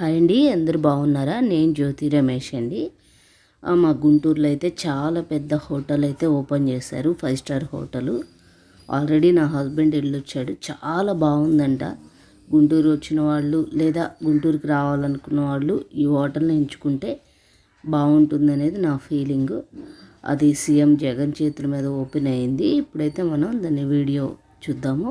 Hi అండి, అందరు బాగున్నారా? నేను జ్యోతి రమేష్ అండి. మా గుంటూరులో అయితే చాలా పెద్ద హోటల్ అయితే ఓపెన్ చేశారు, 5 స్టార్ హోటలు. ఆల్రెడీ నా హస్బెండ్ వెళ్ళొచ్చాడు, చాలా బాగుందంట. గుంటూరు వచ్చిన వాళ్ళు లేదా గుంటూరుకి రావాలనుకున్న వాళ్ళు ఈ హోటల్ని ఎంచుకుంటే బాగుంటుందనేది నా ఫీలింగు. అది సీఎం జగన్ చేతుల మీద ఓపెన్ అయింది. ఇప్పుడైతే మనం దాన్ని వీడియో చూద్దాము.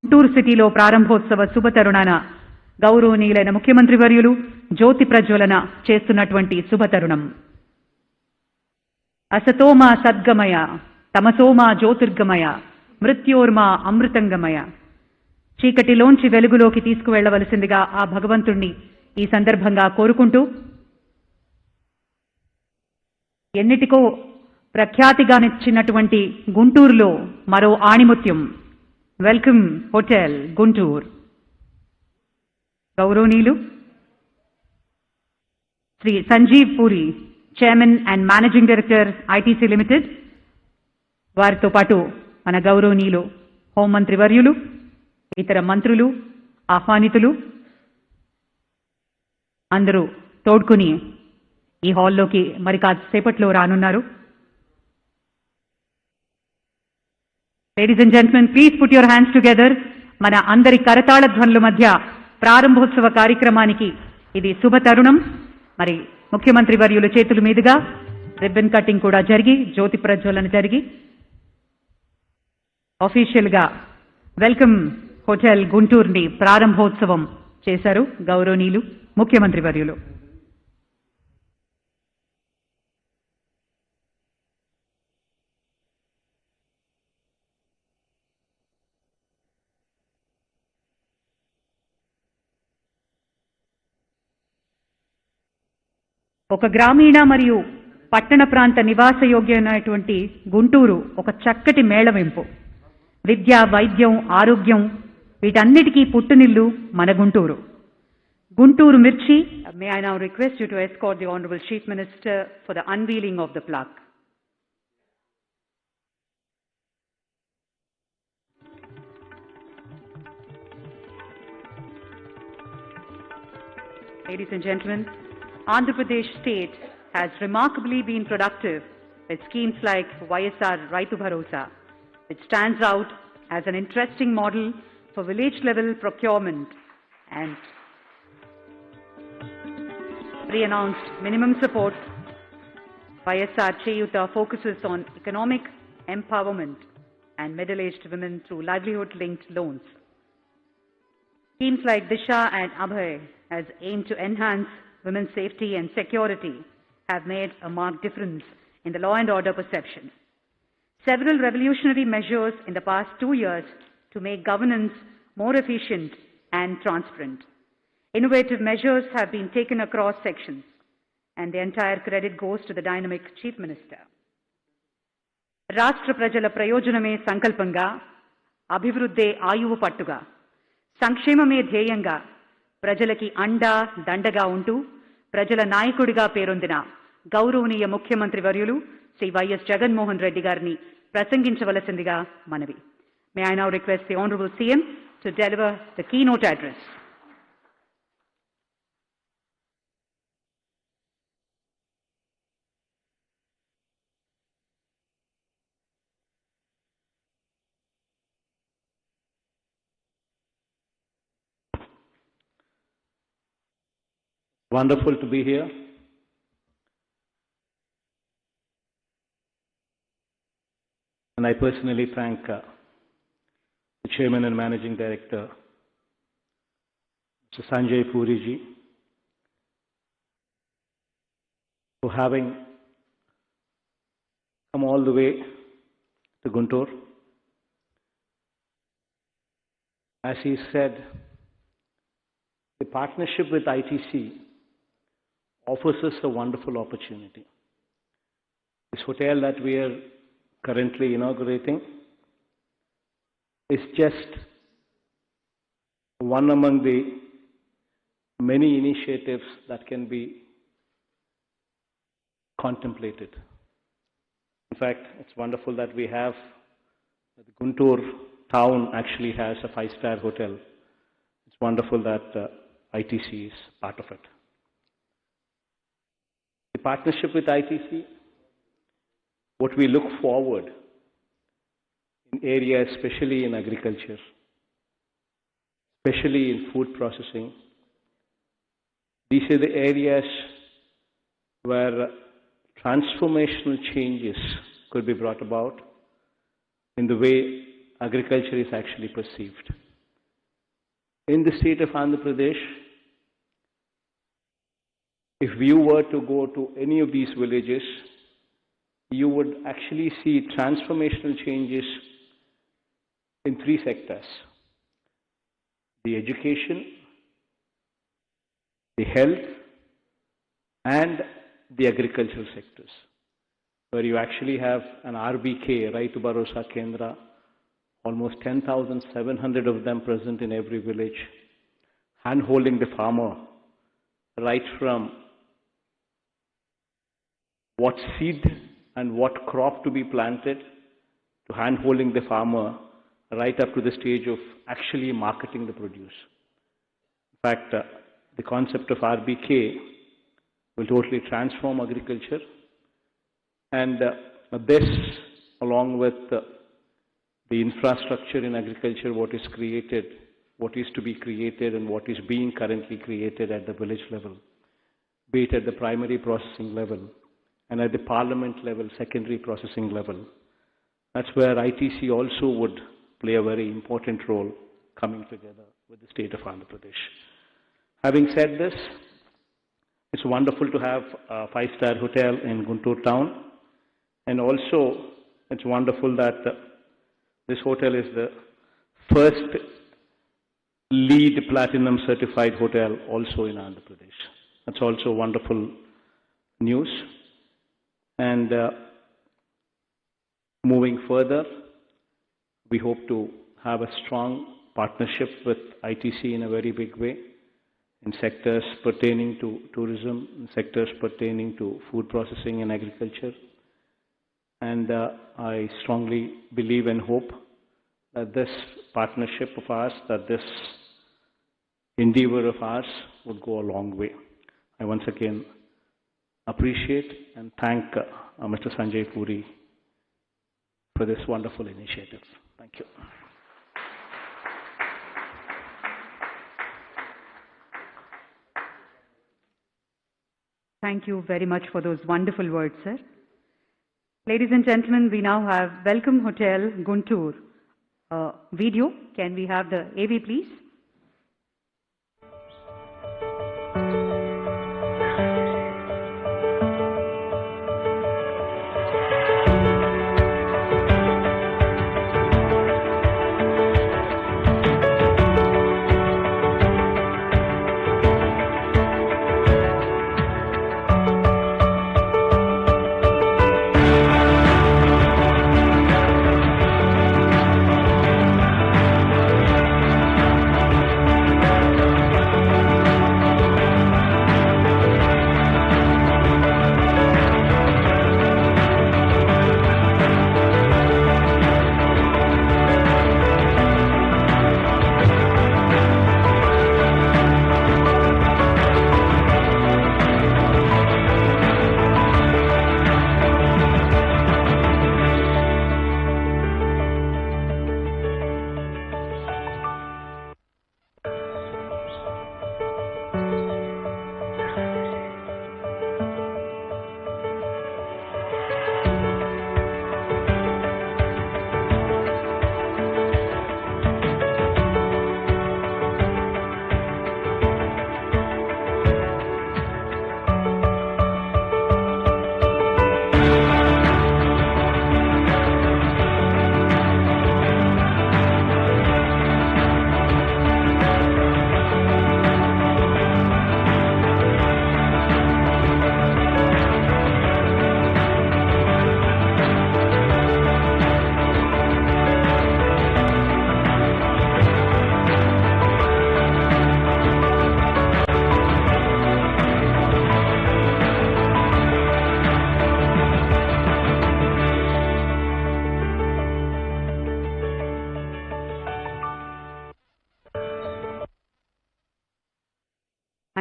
గుంటూరు సిటీలో ప్రారంభోత్సవ శుభతరుణాన గౌరవనీయులైన ముఖ్యమంత్రి వర్యులు జ్యోతి ప్రజ్వలన చేస్తున్నటువంటి శుభతరుణం. అసతోమా సద్గమయ తమసోమా జ్యోతిర్గమయ మృత్యోర్మా అమృతంగమయ. చీకటిలోంచి వెలుగులోకి తీసుకువెళ్లవలసిందిగా ఆ భగవంతుణ్ణి ఈ సందర్భంగా కోరుకుంటూ, ఎన్నిటికో ప్రఖ్యాతిగానిచ్చినటువంటి గుంటూరులో మరో ఆణిముత్యం వెల్కమ్ హోటల్ గుంటూరు. గౌరవనీయులు Shri Sanjiv Puri, chairman and managing director ITC limited, వారితో పాటు మన గౌరవనీయులు హోంమంత్రి వర్యులు, ఇతర మంత్రులు, ఆహ్వానితులు అందరూ తోడ్కొని ఈ హాల్లోకి మరి కాసేపట్లో రానున్నారు. Ladies and gentlemen, please put your hands together. మన అందరి కరతాళ ధ్వనుల మధ్య ప్రారంభోత్సవ కార్యక్రమానికి ఇది శుభ తరుణం. మరి ముఖ్యమంత్రి వర్యుల చేతుల మీదుగా రిబ్బన్ కటింగ్ కూడా జరిగి, జ్యోతి ప్రజ్వలన జరిగి, అఫీషియల్ గా వెల్కమ్ హోటల్ గుంటూరుని ప్రారంభోత్సవం చేశారు గౌరవనీయులు ముఖ్యమంత్రి వర్యులు. ఒక గ్రామీణ మరియు పట్టణ ప్రాంత నివాసయోగ్యమైనటువంటి గుంటూరు ఒక చక్కటి మేళవింపు. విద్య, వైద్యం, ఆరోగ్యం వీటన్నిటికీ పుట్టునిల్లు మన గుంటూరు. గుంటూరు మిర్చి. May I now request you to escort the honourable chief minister for the unveiling of the plaque. Ladies and gentlemen, Andhra Pradesh state has remarkably been productive with schemes like YSR Raitu Bharosa, which stands out as an interesting model for village level procurement, and pre-announced minimum support. YSR Cheyuta focuses on economic empowerment and middle-aged women through livelihood-linked loans. Schemes like Disha and Abhay has aimed to enhance women's safety and security have made a marked difference in the law and order perception. Several revolutionary measures in the past 2 years to make governance more efficient and transparent. Innovative measures have been taken across sections, and the entire credit goes to the dynamic Chief Minister. రాష్ట్ర ప్రజల ప్రయోజనమే సంకల్పంగా, అభివృద్ధే ఆయువు పట్టుగా, సంక్షేమమే ధ్యేయంగా, ప్రజలకి అండా దండగా ఉంటూ ప్రజల నాయకుడిగా పేరొందిన గౌరవనీయ ముఖ్యమంత్రి వర్యులు శ్రీ వైఎస్ జగన్మోహన్ రెడ్డి గారిని ప్రసంగించవలసిందిగా మనవి. May I now request the honourable CM to deliver the keynote address. Wonderful to be here. And I personally thank the Chairman and Managing Director, Mr. Sanjay Puri ji, for having come all the way to Guntur. As he said, the partnership with ITC offers us a wonderful opportunity. This hotel that we are currently inaugurating is just one among the many initiatives that can be contemplated. In fact, it's wonderful that we have, the Guntur town actually has a five-star hotel. It's wonderful that ITC is part of it. The partnership with ITC, what we look forward in areas, especially in agriculture, especially in food processing, these are the areas where transformational changes could be brought about in the way agriculture is actually perceived. In the state of Andhra Pradesh, if you were to go to any of these villages, you would actually see transformational changes in three sectors: the education, the health, and the agricultural sectors, where you actually have an RBK, Raitu Bharosa Kendra, almost 10,700 of them present in every village, hand-holding the farmer right from what seed and what crop to be planted, to hand-holding the farmer right up to the stage of actually marketing the produce. In fact, the concept of RBK will totally transform agriculture, and this, along with the infrastructure in agriculture, what is created, what is to be created, and what is being currently created at the village level, be it at the primary processing level and at the parliament level, secondary processing level. That's where ITC also would play a very important role, coming together with the state of Andhra Pradesh. Having said this, it's wonderful to have a five-star hotel in Guntur town, and also it's wonderful that this hotel is the first LEED Platinum certified hotel also in Andhra Pradesh. That's also wonderful news. And moving further, we hope to have a strong partnership with ITC in a very big way in sectors pertaining to tourism, in sectors pertaining to food processing and agriculture. And I strongly believe and hope that this partnership of ours, that this endeavor of ours would go a long way. I once again appreciate and thank Mr. Sanjay Puri for this wonderful initiative. Thank you. Thank you very much for those wonderful words, sir. Ladies and gentlemen, we now have Welcome Hotel Guntur video. Can we have the AV, please?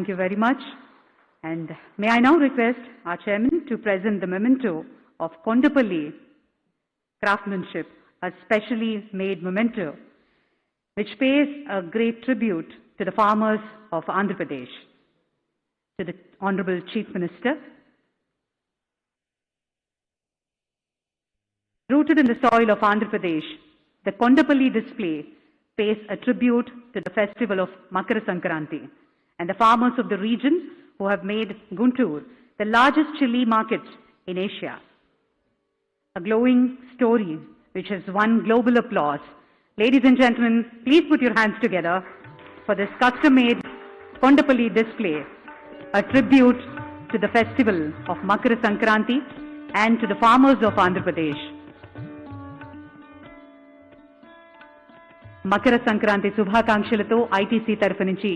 Thank you very much. And may I now request our chairman to present the memento of Kondapalli craftsmanship, a specially made memento which pays a great tribute to the farmers of Andhra Pradesh. To the Honorable Chief Minister. Rooted in the soil of Andhra Pradesh, the Kondapalli display pays a tribute to the festival of Makara Sankranti and the farmers of the region who have made Guntur the largest chili market in Asia. A glowing story which has won global applause. Ladies and gentlemen, please put your hands together for this custom-made Kondapalli display, a tribute to the festival of Makara Sankranti and to the farmers of Andhra Pradesh. Makar Sankranti శుభాకాంక్షలతో ITC తరఫు నుంచి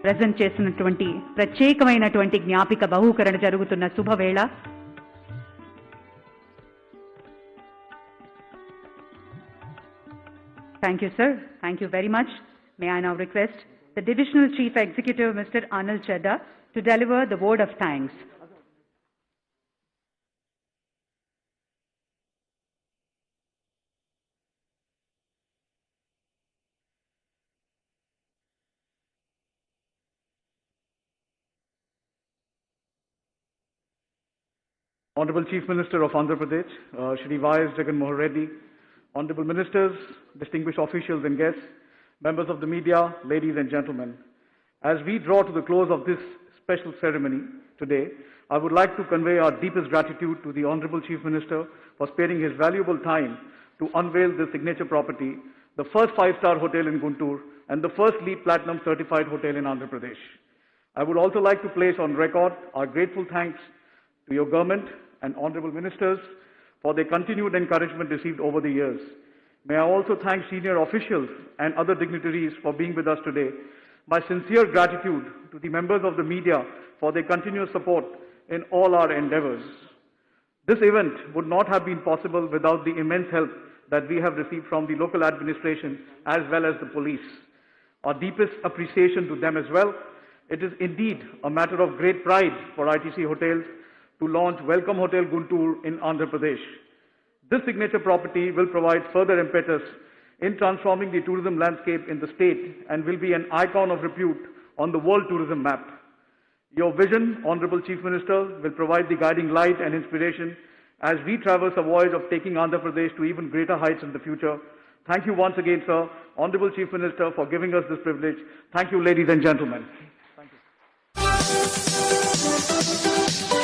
present చేసినటువంటి ప్రత్యేకమైనటువంటి జ్ఞాపిక బహూకరణ జరుగుతున్న శుభవేళ. Thank you, sir. Thank you very much. May I now request the Divisional Chief Executive, Mr. Anil Chadda, to deliver the word of thanks. Honorable Chief Minister of Andhra Pradesh, Shri Y.S. Jagan Mohan Reddy, Honorable Ministers, distinguished officials and guests, members of the media, ladies and gentlemen. As we draw to the close of this special ceremony today, I would like to convey our deepest gratitude to the Honorable Chief Minister for sparing his valuable time to unveil this signature property, the first five-star hotel in Guntur and the first LEED Platinum certified hotel in Andhra Pradesh. I would also like to place on record our grateful thanks to your government and honorable ministers for their continued encouragement received over the years. May I also thank senior officials and other dignitaries for being with us today. My sincere gratitude to the members of the media for their continuous support in all our endeavors. This event would not have been possible without the immense help that we have received from the local administration as well as the police. Our deepest appreciation to them as well. It is indeed a matter of great pride for ITC Hotels to launch Welcome Hotel Guntur in Andhra Pradesh. This signature property will provide further impetus in transforming the tourism landscape in the state and will be an icon of repute on the world tourism map. Your vision, Honorable Chief Minister, will provide the guiding light and inspiration as we traverse a voyage of taking Andhra Pradesh to even greater heights in the future. Thank you once again, sir, Honorable Chief Minister, for giving us this privilege. Thank you, ladies and gentlemen. Thank you.